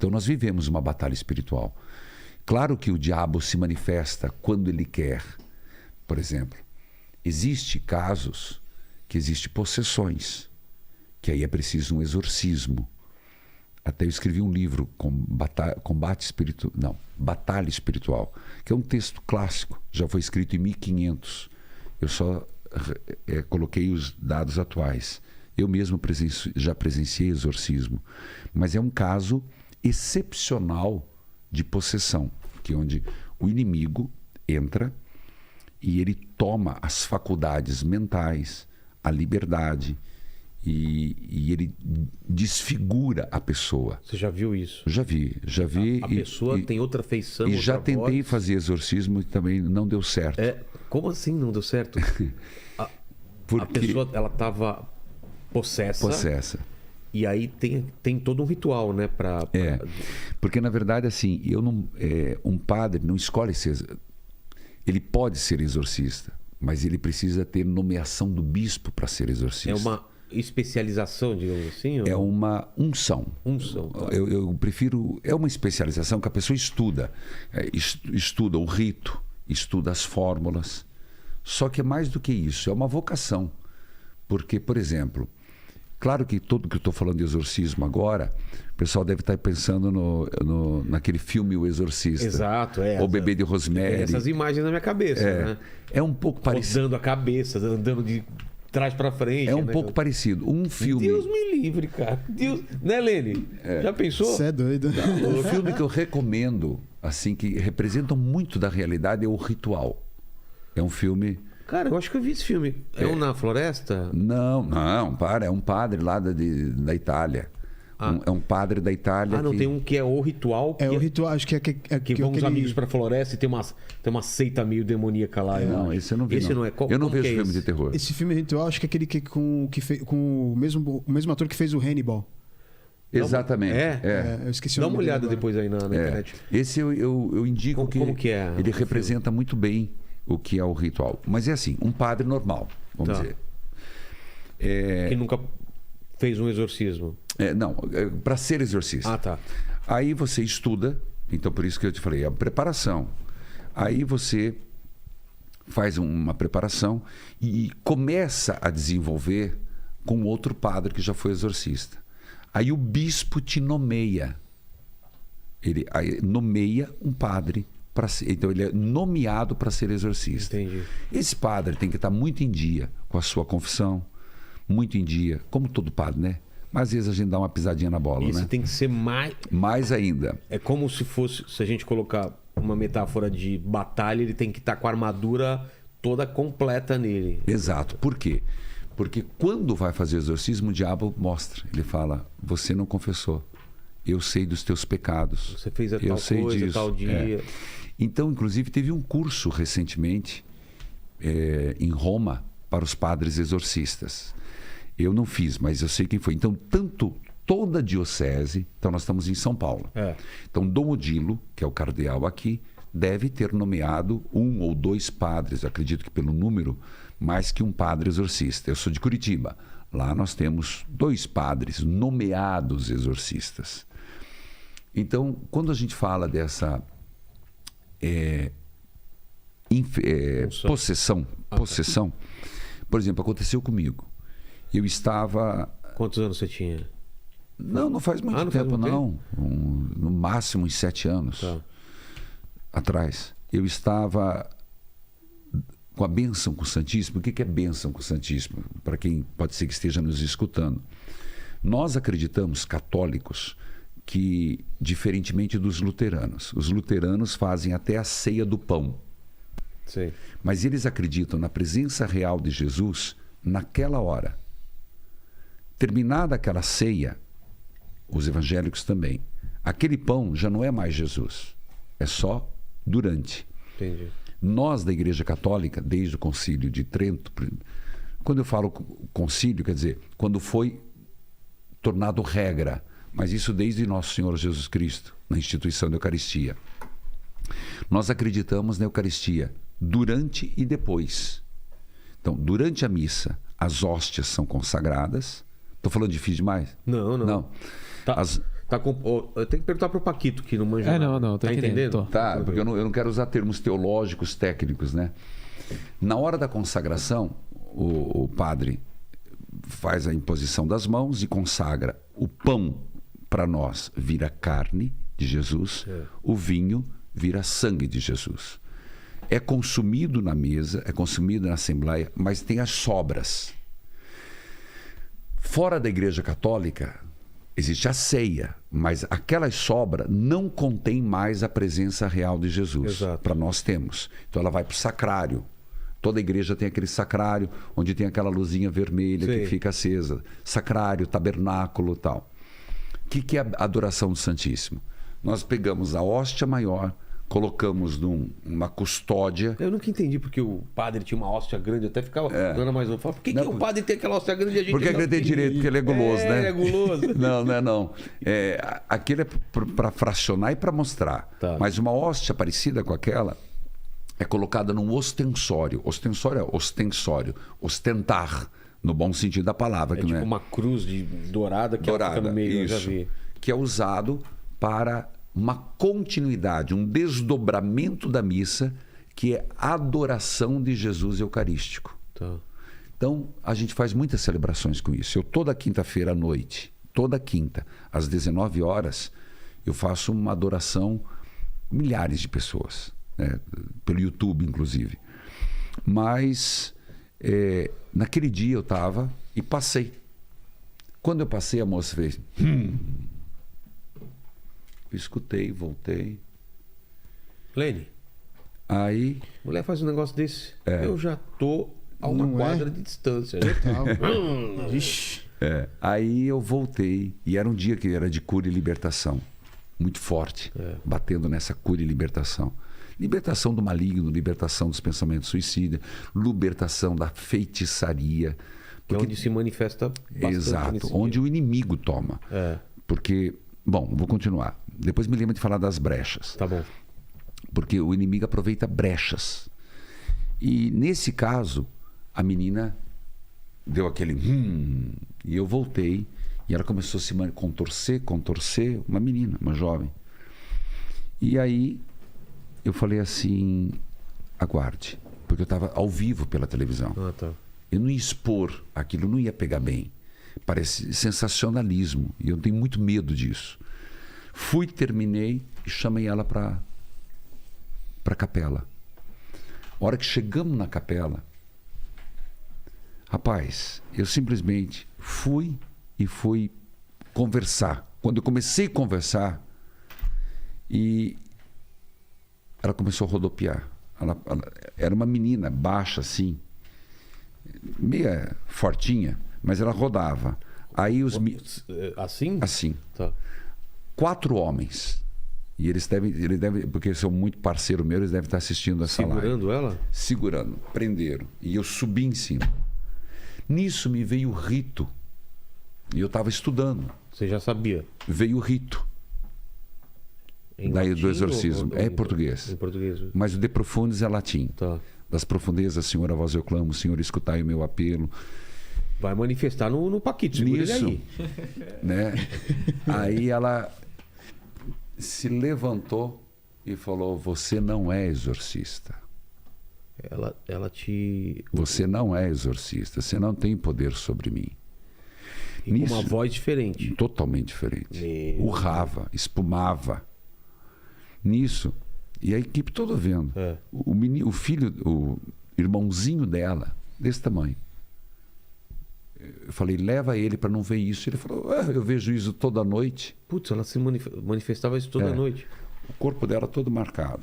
Então nós vivemos uma batalha espiritual. Claro que o diabo se manifesta quando ele quer. Por exemplo, existem casos que existem possessões, que aí é preciso um exorcismo. Até eu escrevi um livro, Batalha Espiritual, que é um texto clássico, já foi escrito em 1500. Eu só coloquei os dados atuais. Eu mesmo já presenciei exorcismo, mas é um caso excepcional de possessão, que é onde o inimigo entra e ele toma as faculdades mentais, a liberdade, e ele desfigura a pessoa. Você já viu isso? Já vi. A pessoa tem outra feição, e outra já tentei voz. fazer exorcismo e também não deu certo. Como assim não deu certo? A pessoa, ela estava possessa. E aí tem todo um ritual, né? Porque na verdade, assim, um padre não escolhe ser... Ele pode ser exorcista, mas ele precisa ter nomeação do bispo para ser exorcista. É uma especialização, digamos assim? É uma unção. Claro. Eu prefiro... É uma especialização que a pessoa estuda. Estuda o rito, estuda as fórmulas. Só que é mais do que isso, é uma vocação. Porque, por exemplo, claro que tudo que eu estou falando de exorcismo agora, o pessoal deve estar pensando naquele filme O Exorcista. Exato, O Bebê de Rosemary. Tem essas imagens na minha cabeça, né? É um pouco parecido. Rodando a cabeça, andando de trás para frente. É um pouco parecido. Um filme... Deus me livre, cara. Deus... Né, Lene? Já pensou? Você é doido. O filme que eu recomendo, assim, que representa muito da realidade, é O Ritual. É um filme... Cara, eu acho que eu vi esse filme. É um na floresta? Não, é um padre lá da Itália. É um padre da Itália. Não, tem um que é O Ritual. O Ritual, acho que é que vão os amigos pra floresta e tem uma seita meio demoníaca lá. Não, esse eu não vi. Esse não é. Eu não vejo filme de terror. Esse filme Ritual, acho que é aquele com o mesmo ator que fez o Hannibal. Exatamente. Eu esqueci o nome. Dá uma olhada dele depois aí na internet. Esse eu indico como que é ele o representa muito bem o que é o ritual. Mas é assim, um padre normal, vamos dizer. Que nunca fez um exorcismo. Para ser exorcista. Tá. Aí você estuda, então por isso que eu te falei, a preparação. Aí você faz uma preparação e começa a desenvolver com outro padre que já foi exorcista. Aí o bispo te nomeia. Ele nomeia um padre. Então ele é nomeado para ser exorcista. Entendi. Esse padre tem que estar muito em dia com a sua confissão, muito em dia, como todo padre, né? Mas às vezes a gente dá uma pisadinha na bola, Isso né? tem que ser mais ainda. É como se a gente colocar uma metáfora de batalha, ele tem que estar com a armadura toda completa nele. Exato. Por quê? Porque quando vai fazer o exorcismo, o diabo mostra. Ele fala, você não confessou. Eu sei dos teus pecados. Você fez tal coisa, tal dia. Então, inclusive, teve um curso recentemente em Roma para os padres exorcistas. Eu não fiz, mas eu sei quem foi. Então, toda a diocese, então nós estamos em São Paulo. Então, Dom Odilo, que é o cardeal aqui, deve ter nomeado 1 ou 2 padres, acredito que pelo número, mais que um padre exorcista. Eu sou de Curitiba. Lá nós temos 2 padres nomeados exorcistas. Então, quando a gente fala dessa possessão, por exemplo, aconteceu comigo. Eu estava... Quantos anos você tinha? Não faz muito tempo, não. No máximo uns 7 anos atrás. Eu estava com a bênção com o Santíssimo. O que é bênção com o Santíssimo? Para quem pode ser que esteja nos escutando. Nós acreditamos, católicos, que, diferentemente dos luteranos, os luteranos fazem até a ceia do pão. Sim. Mas eles acreditam na presença real de Jesus naquela hora. Terminada aquela ceia, os evangélicos também, aquele pão já não é mais Jesus, é só durante. Entendi. Nós, da Igreja Católica, desde o Concílio de Trento, quando eu falo concílio, quer dizer, quando foi tornado regra, mas isso desde Nosso Senhor Jesus Cristo, na instituição da Eucaristia. Nós acreditamos na Eucaristia durante e depois. Então, durante a missa, as hóstias são consagradas. Estou falando difícil demais? Não. Eu tenho que perguntar pro Paquito, que não manja nada. Não, tá entendendo? Tá, porque eu não quero usar termos teológicos, técnicos, né? Na hora da consagração, o padre faz a imposição das mãos e consagra o pão para nós, vira carne de Jesus, o vinho vira sangue de Jesus. É consumido na mesa, é consumido na Assembleia, mas tem as sobras. Fora da Igreja Católica, existe a ceia, mas aquelas sobras não contém mais a presença real de Jesus. Para nós temos. Então ela vai para o sacrário. Toda igreja tem aquele sacrário, onde tem aquela luzinha vermelha que fica acesa. Sacrário, tabernáculo e tal. O que é a adoração do Santíssimo? Nós pegamos a hóstia maior, colocamos numa custódia. Eu nunca entendi porque o padre tinha uma hóstia grande, até ficava dando mais um. Por que o padre tem aquela hóstia grande e a gente porque ele tem direito, porque ele é guloso, né? Ele é guloso. Não. Aquilo é para fracionar e para mostrar. Tá. Mas uma hóstia parecida com aquela é colocada num ostensório. Ostensório é ostensório, ostentar, no bom sentido da palavra. Que tipo não é uma cruz dourada que fica no meio, isso, eu já vi. Que é usado para uma continuidade, um desdobramento da missa, que é a adoração de Jesus Eucarístico. Tá. Então, a gente faz muitas celebrações com isso. Eu, toda quinta-feira à noite, toda quinta, às 19 horas, eu faço uma adoração, milhares de pessoas, né? Pelo YouTube, inclusive. Mas, naquele dia eu estava e passei. Quando eu passei, a moça fez... Eu escutei, voltei. Lene, aí... mulher faz um negócio desse. Eu já tô a uma quadra de distância. Aí eu voltei. E era um dia que era de cura e libertação. Muito forte. Batendo nessa cura e libertação. Libertação do maligno, libertação dos pensamentos suicidas, libertação da feitiçaria. Que é onde se manifesta bastante. Exato, onde o inimigo toma. Porque... Bom, vou continuar. Depois me lembra de falar das brechas. Tá bom. Porque o inimigo aproveita brechas. E nesse caso, a menina deu aquele... E eu voltei. E ela começou a se contorcer. Uma menina, uma jovem. E aí, eu falei assim... Aguarde. Porque eu estava ao vivo pela televisão. Tá. Eu não ia expor aquilo, não ia pegar bem. Parece sensacionalismo. E eu tenho muito medo disso. Fui, terminei e chamei ela para a capela. A hora que chegamos na capela, rapaz, eu simplesmente fui conversar. Quando eu comecei a conversar, e ela começou a rodopiar. Ela era uma menina baixa assim, meia fortinha, mas ela rodava. Aí os... Assim? Assim. Tá. 4 homens. E eles devem, porque são muito parceiro meu, eles devem estar assistindo essa live. Segurando ela? Segurando. Prenderam. E eu subi em cima. Nisso me veio o rito. E eu estava estudando. Você já sabia? Veio o rito. Daí do exorcismo. É português. Em português. Mas o de profundis é latim. Tá. Das profundezas, Senhor, a vós eu clamo, Senhor, escutai o meu apelo. Vai manifestar no Paquito, segura ele aí. Né? Aí ela se levantou e falou: você não é exorcista. Ela te... Você não é exorcista, você não tem poder sobre mim. E com uma voz diferente. Totalmente diferente. Urrava, espumava. Nisso, e a equipe toda vendo. O filho, o irmãozinho dela, desse tamanho. Eu falei: leva ele para não ver isso. Ele falou: eu vejo isso toda noite. Putz, ela se manifestava isso toda noite. O corpo dela todo marcado.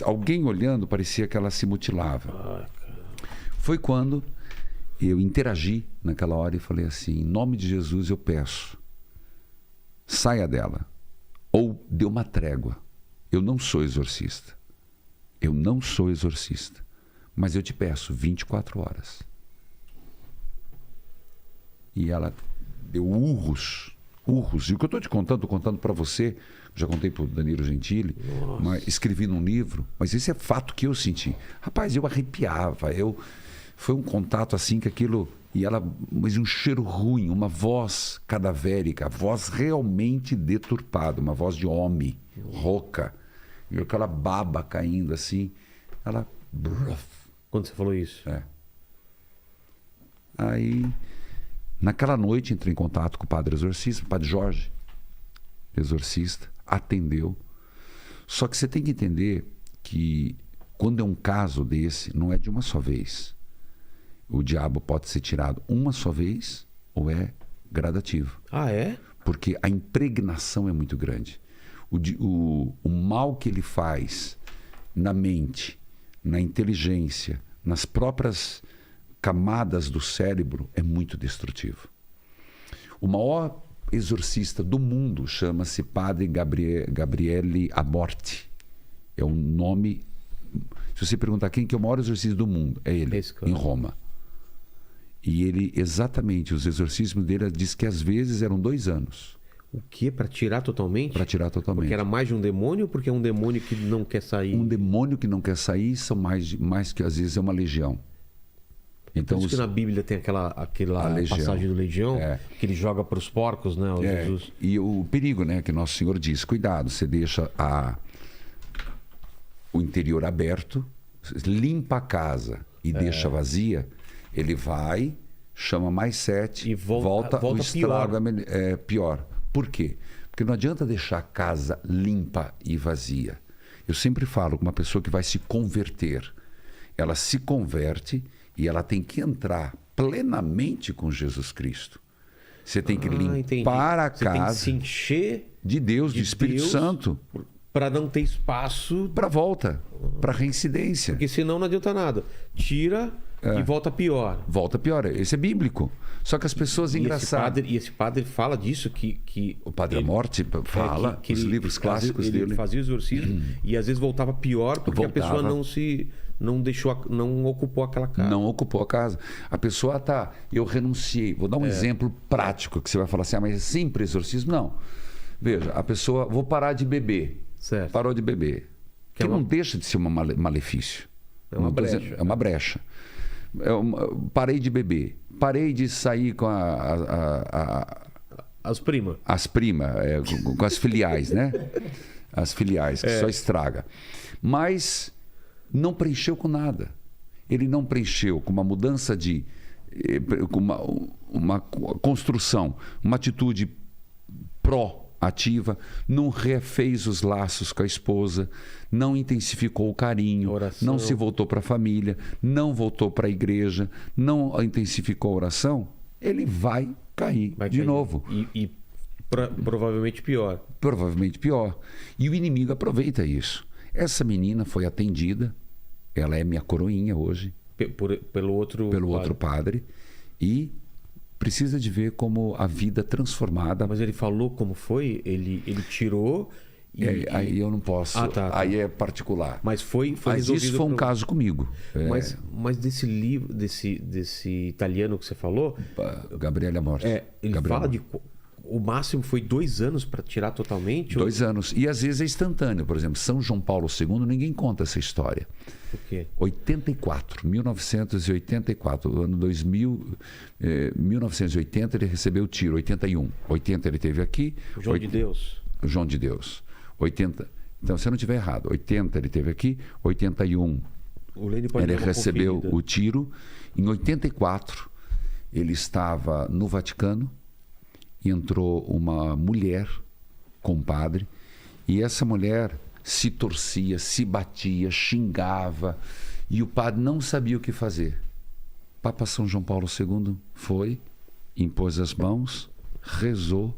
Alguém olhando, parecia que ela se mutilava. Foi quando eu interagi naquela hora e falei assim: em nome de Jesus eu peço, saia dela. Ou dê uma trégua. Eu não sou exorcista. Eu não sou exorcista. Mas eu te peço 24 horas. E ela deu urros. E o que eu estou te contando, estou contando para você. Já contei para o Danilo Gentili. Mas escrevi num livro. Mas esse é fato que eu senti. Rapaz, eu arrepiava. Foi um contato assim que aquilo Mas um cheiro ruim, uma voz cadavérica, voz realmente deturpada, uma voz de homem, rouca, e aquela baba caindo assim. Ela... Quando você falou isso? Aí, naquela noite, entrei em contato com o padre exorcista, o padre Jorge, exorcista, atendeu. Só que você tem que entender que quando é um caso desse, não é de uma só vez. O diabo pode ser tirado uma só vez ou é gradativo. Ah, é? Porque a impregnação é muito grande. O mal que ele faz na mente, na inteligência, nas próprias camadas do cérebro é muito destrutivo. O maior exorcista do mundo chama-se Padre Gabriele Aborti. É um nome... Se você perguntar quem que é o maior exorcista do mundo, é ele, em Roma. E ele, exatamente, os exorcismos dele diz que às vezes eram 2 anos. O quê? Para tirar totalmente? Para tirar totalmente. Porque era mais de um demônio ou porque é um demônio que não quer sair? Um demônio que não quer sair são mais que às vezes é uma legião. Então, por isso que na Bíblia tem aquela passagem do legião, que ele joga para os porcos, né? Jesus. E o perigo, né? Que Nosso Senhor diz, cuidado, você deixa o interior aberto, limpa a casa e deixa vazia, ele vai, chama mais 7 e volta o estrago é pior. Por quê? Porque não adianta deixar a casa limpa e vazia. Eu sempre falo com uma pessoa que vai se converter. Ela se converte e ela tem que entrar plenamente com Jesus Cristo. Você tem que limpar a casa. Você tem que se encher de Deus, de Espírito Santo. Para não ter espaço... Para volta, para reincidência. Porque senão não adianta nada. Tira e volta pior. Volta pior. Esse é bíblico. Só que as pessoas engraçadas... E esse padre fala disso que o Padre Amorte fala, que os livros clássicos dele. Ele fazia o exorcismo e às vezes voltava pior porque a pessoa não ocupou aquela casa. Não ocupou a casa. A pessoa eu renunciei. Vou dar um exemplo prático que você vai falar assim, mas é sempre exorcismo? Não. Veja, a pessoa, vou parar de beber. Certo. Parou de beber. Que não deixa de ser um malefício. É uma brecha. É uma brecha. Parei de beber. Parei de sair com as primas. As primas, com as filiais, né? As filiais, que só estraga. Mas não preencheu com nada. Ele não preencheu com uma mudança com uma construção, uma atitude pró-ativa, não refez os laços com a esposa, não intensificou o carinho, não se voltou para a família, não voltou para a igreja, não intensificou a oração, ele vai cair de novo. E provavelmente pior. Provavelmente pior. E o inimigo aproveita isso. Essa menina foi atendida, ela é minha coroinha hoje. Pelo outro padre. E precisa de ver como a vida transformada. Mas ele falou como foi? Ele tirou... Aí eu não posso. Aí é particular. Mas foi isso foi um caso comigo. Mas desse livro, desse italiano que você falou... Gabriele Amorti. Ele fala de... O máximo foi 2 anos para tirar totalmente? 2 anos. E às vezes é instantâneo. Por exemplo, São João Paulo II, ninguém conta essa história. Por quê? 1984, ano 2000, 1980 ele recebeu o tiro, 81. 80 ele teve aqui. João de Deus. João de Deus. 80. Então, se eu não estiver errado, 80 ele teve aqui, 81 ele recebeu o tiro. Em 84 ele estava no Vaticano. E entrou uma mulher com o padre, e essa mulher se torcia, se batia, xingava, e o padre não sabia o que fazer. Papa São João Paulo II foi, impôs as mãos, rezou,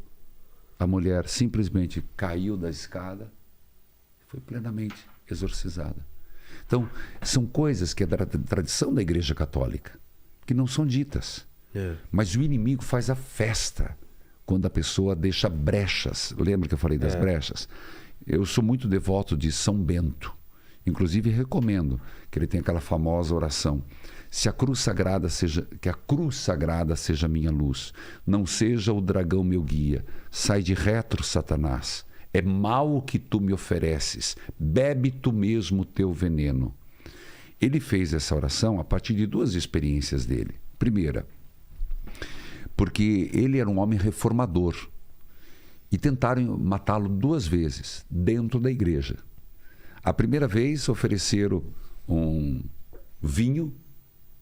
a mulher simplesmente caiu da escada e foi plenamente exorcizada. Então, são coisas que é da tradição da Igreja Católica, que não são ditas, mas o inimigo faz a festa quando a pessoa deixa brechas. Lembra que eu falei das brechas? Eu sou muito devoto de São Bento. Inclusive recomendo que ele tenha aquela famosa oração: que a cruz sagrada seja minha luz, não seja o dragão meu guia, sai de retro, Satanás, é mal o que tu me ofereces, bebe tu mesmo o teu veneno. Ele fez essa oração a partir de 2 experiências dele. Primeira, porque ele era um homem reformador. E tentaram matá-lo 2 vezes, dentro da igreja. A primeira vez ofereceram um vinho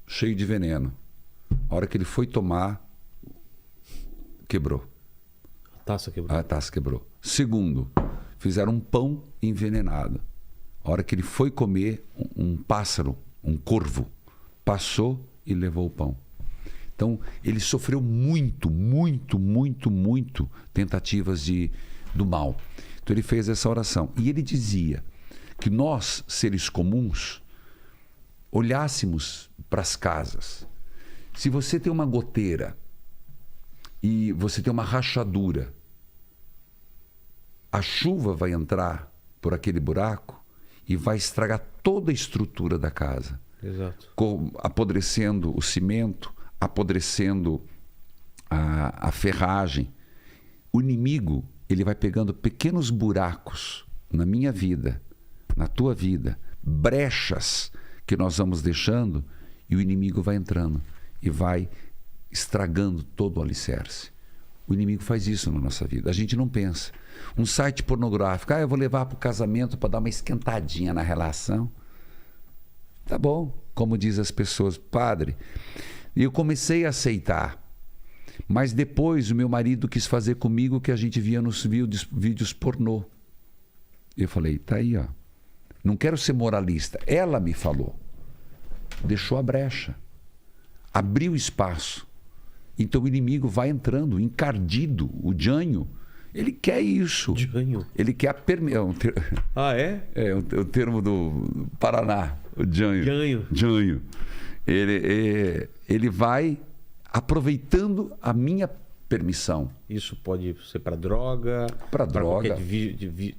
cheio de veneno. A hora que ele foi tomar, quebrou. A taça quebrou. Segundo, fizeram um pão envenenado. A hora que ele foi comer, um pássaro, um corvo, passou e levou o pão. Então, ele sofreu muito tentativas do mal. Então, ele fez essa oração. E ele dizia que nós, seres comuns, olhássemos para as casas. Se você tem uma goteira e você tem uma rachadura, a chuva vai entrar por aquele buraco e vai estragar toda a estrutura da casa. Exato. Apodrecendo o cimento, apodrecendo a ferragem. O inimigo, ele vai pegando pequenos buracos na minha vida, na tua vida, brechas que nós vamos deixando, e o inimigo vai entrando e vai estragando todo o alicerce. O inimigo faz isso na nossa vida. A gente não pensa. Um site pornográfico, eu vou levar para o casamento para dar uma esquentadinha na relação. Tá bom, como diz as pessoas, padre. E eu comecei a aceitar. Mas depois o meu marido quis fazer comigo o que a gente via nos vídeos pornô. Eu falei, tá aí, ó. Não quero ser moralista. Ela me falou. Deixou a brecha. Abriu espaço. Então o inimigo vai entrando, encardido, o janho. Ele quer isso. Janho? Ele quer Ah, é? É o termo do Paraná, o janho. Janho. Ele vai aproveitando a minha permissão. Isso pode ser para droga, para droga, qualquer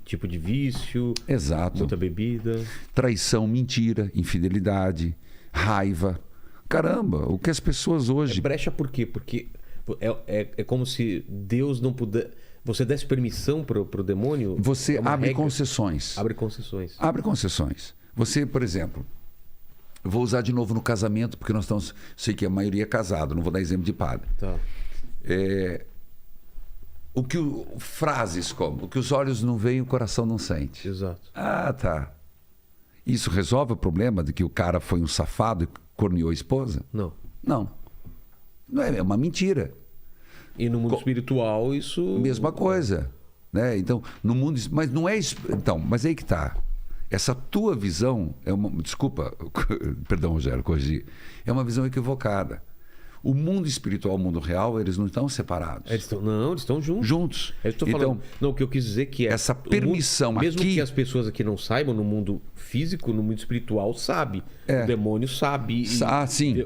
tipo de vício. Exato. Muita bebida. Traição, mentira, infidelidade, raiva. Caramba, o que as pessoas hoje... Brecha por quê? Porque é como se Deus não puder... Você desse permissão para o demônio... Você abre concessões. Abre concessões. Abre concessões. Você, por exemplo... Eu vou usar de novo no casamento, porque nós estamos... Sei que a maioria é casado, não vou dar exemplo de padre. Tá. Frases como: o que os olhos não veem, o coração não sente. Exato. Ah, tá. Isso resolve o problema de que o cara foi um safado e corneou a esposa? Não. Não. Não é uma mentira. E no mundo espiritual isso... Mesma coisa. Né? Então, no mundo... Mas não é... Então, mas aí que tá. Essa tua visão é uma... Desculpa, perdão, Rogério, corrigi. É uma visão equivocada. O mundo espiritual e o mundo real, eles não estão separados. Eles estão juntos. Juntos. Eu estou falando... Não, o que eu quis dizer que é... Essa permissão mundo, mesmo aqui... Mesmo que as pessoas aqui não saibam, no mundo físico, no mundo espiritual, sabe. O demônio sabe. Sim.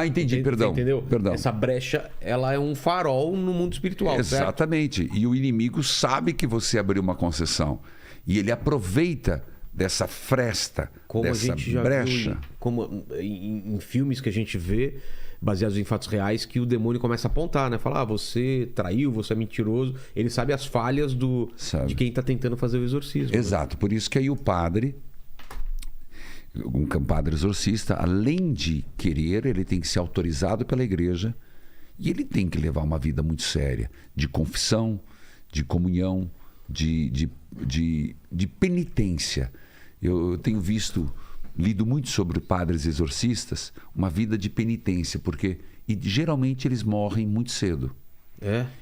Entendi, perdão. Entendeu? Perdão. Essa brecha, ela é um farol no mundo espiritual, exatamente. Certo? E o inimigo sabe que você abriu uma concessão. E ele aproveita dessa fresta, como dessa a gente já brecha. Viu, como em filmes que a gente vê, baseados em fatos reais, que o demônio começa a apontar, né? Falar, você traiu, você é mentiroso. Ele sabe as falhas de quem está tentando fazer o exorcismo. Exato. Né? Por isso que aí o padre, um padre exorcista, além de querer, ele tem que ser autorizado pela igreja e ele tem que levar uma vida muito séria, de confissão, de comunhão, de penitência. Eu tenho lido muito sobre padres exorcistas, uma vida de penitência, porque geralmente eles morrem muito cedo.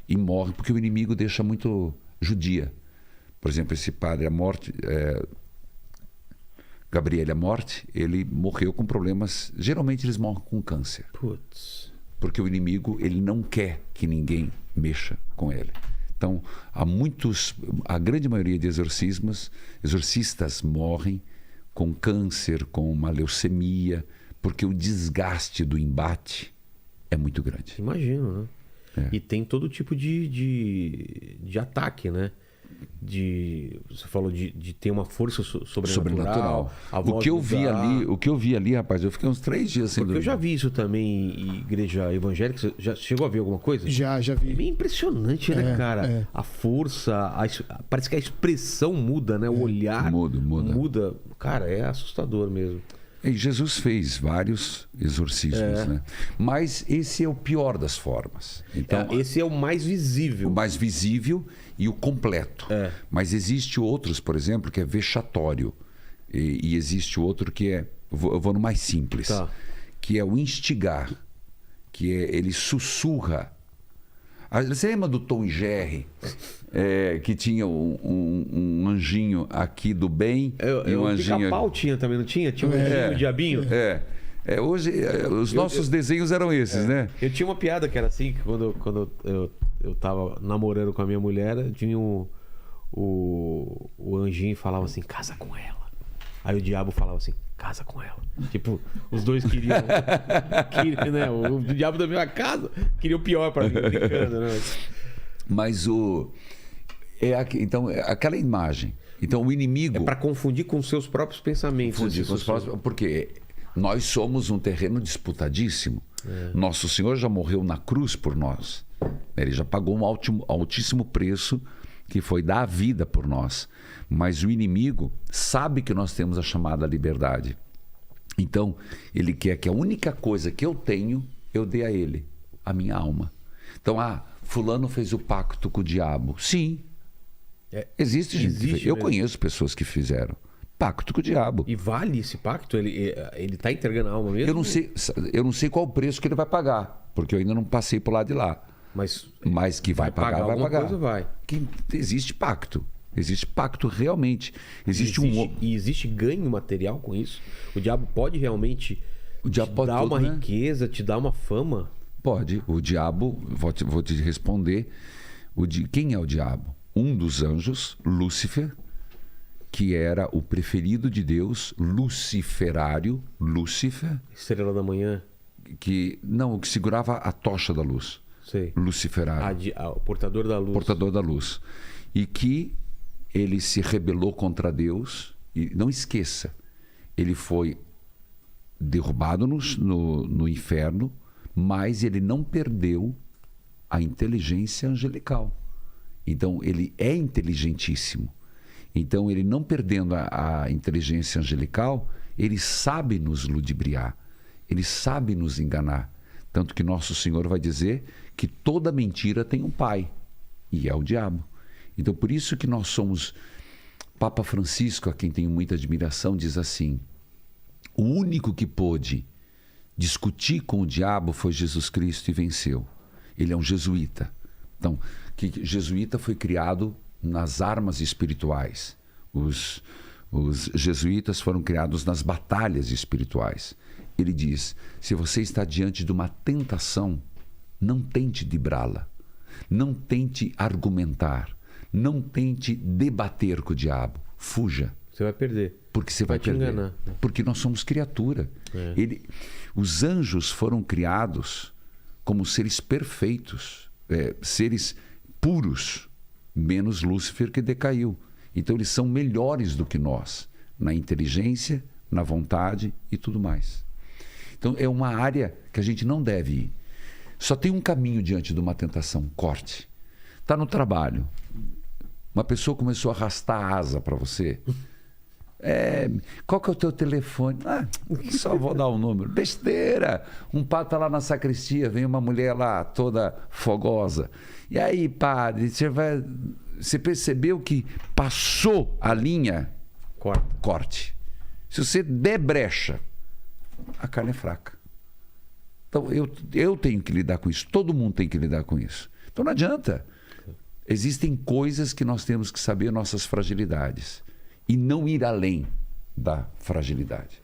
E morrem porque o inimigo deixa muito judia. Por exemplo, esse padre, Gabriele Amorte, ele morreu com problemas, geralmente eles morrem com câncer. Putz. Porque o inimigo, ele não quer que ninguém mexa com ele. Então, a grande maioria de exorcistas morrem com câncer, com uma leucemia, porque o desgaste do embate é muito grande. Imagino, né? E tem todo tipo de ataque, né? Você falou de ter uma força sobrenatural. O que eu vi ali, rapaz, eu fiquei uns 3 dias sem dormir. Eu já vi isso também em igreja evangélica. Você já chegou a ver alguma coisa? Já vi. É bem impressionante, né, cara? A força, parece que a expressão muda, né? O olhar muda. Cara, é assustador mesmo. E Jesus fez vários exorcismos, né? Mas esse é o pior das formas. Então, esse é o mais visível. O mais visível e o completo. Mas existe outros, por exemplo, que é vexatório. E existe outro que é... Eu vou no mais simples. Tá. Que é o instigar. Que é ele sussurra. Você lembra do Tom e Jerry? Que tinha um anjinho aqui do bem e um anjinho... O Pica-Pau tinha também, não tinha? Tinha um anjinho, o diabinho? Hoje, os nossos desenhos eram esses, né? Eu tinha uma piada que era assim, que quando eu tava namorando com a minha mulher, tinha o anjinho falava assim, casa com ela. Aí o diabo falava assim, casa com ela. Tipo, os dois queriam né? O diabo da minha casa queria o pior pra mim, brincando, né? Mas então, aquela imagem. Então, o inimigo... É pra confundir com os seus próprios pensamentos. Confundir com os próprios, porque nós somos um terreno disputadíssimo. Nosso Senhor já morreu na cruz por nós. Ele já pagou um altíssimo preço, que foi dar a vida por nós. Mas o inimigo sabe que nós temos a chamada liberdade. Então, ele quer que a única coisa que eu tenho, eu dê a ele, a minha alma. Então, fulano fez o pacto com o diabo. Sim. Existe gente. Eu conheço pessoas que fizeram pacto com o diabo. E vale esse pacto? Ele está entregando a alma mesmo? Eu não sei qual o preço que ele vai pagar, porque eu ainda não passei por lá de lá. Mas que vai pagar, vai pagar. Coisa vai. Que existe pacto. Existe pacto realmente. E existe ganho material com isso? O diabo pode realmente te dar uma riqueza, te dar uma fama? Pode. O diabo, vou te responder. Quem é o diabo? Um dos anjos, Lúcifer, que era o preferido de Deus, luciferário, Lúcifer. Estrela da manhã? Que segurava a tocha da luz. Sei. Luciferário. O portador da luz. Portador da luz. E que ele se rebelou contra Deus. E não esqueça, ele foi derrubado no inferno, mas ele não perdeu a inteligência angelical. Então, ele é inteligentíssimo. Então, ele não perdendo a inteligência angelical, ele sabe nos ludibriar, ele sabe nos enganar. Tanto que nosso Senhor vai dizer que toda mentira tem um pai, e é o diabo. Então, por isso que nós somos... Papa Francisco, a quem tenho muita admiração, diz assim: o único que pôde discutir com o diabo foi Jesus Cristo e venceu. Ele é um jesuíta. Então, que jesuíta foi criado nas armas espirituais. Os jesuítas foram criados nas batalhas espirituais. Ele diz: se você está diante de uma tentação, não tente driblá-la, não tente argumentar, não tente debater com o diabo. Fuja. Você vai perder. Porque você vai perder. Enganar. Porque nós somos criatura. Os anjos foram criados como seres perfeitos, seres puros, menos Lúcifer, que decaiu. Então eles são melhores do que nós, na inteligência, na vontade e tudo mais. Então é uma área que a gente não deve ir. Só tem um caminho diante de uma tentação: corte. Está no trabalho. Uma pessoa começou a arrastar a asa para você. Qual que é o teu telefone? Só vou dar um número. Besteira! Um padre está lá na sacristia, vem uma mulher lá toda fogosa. E aí, padre, você percebeu que passou a linha? Corte. Se você der brecha, a carne é fraca. Então, eu tenho que lidar com isso. Todo mundo tem que lidar com isso. Então, não adianta. Existem coisas que nós temos que saber nossas fragilidades e não ir além da fragilidade.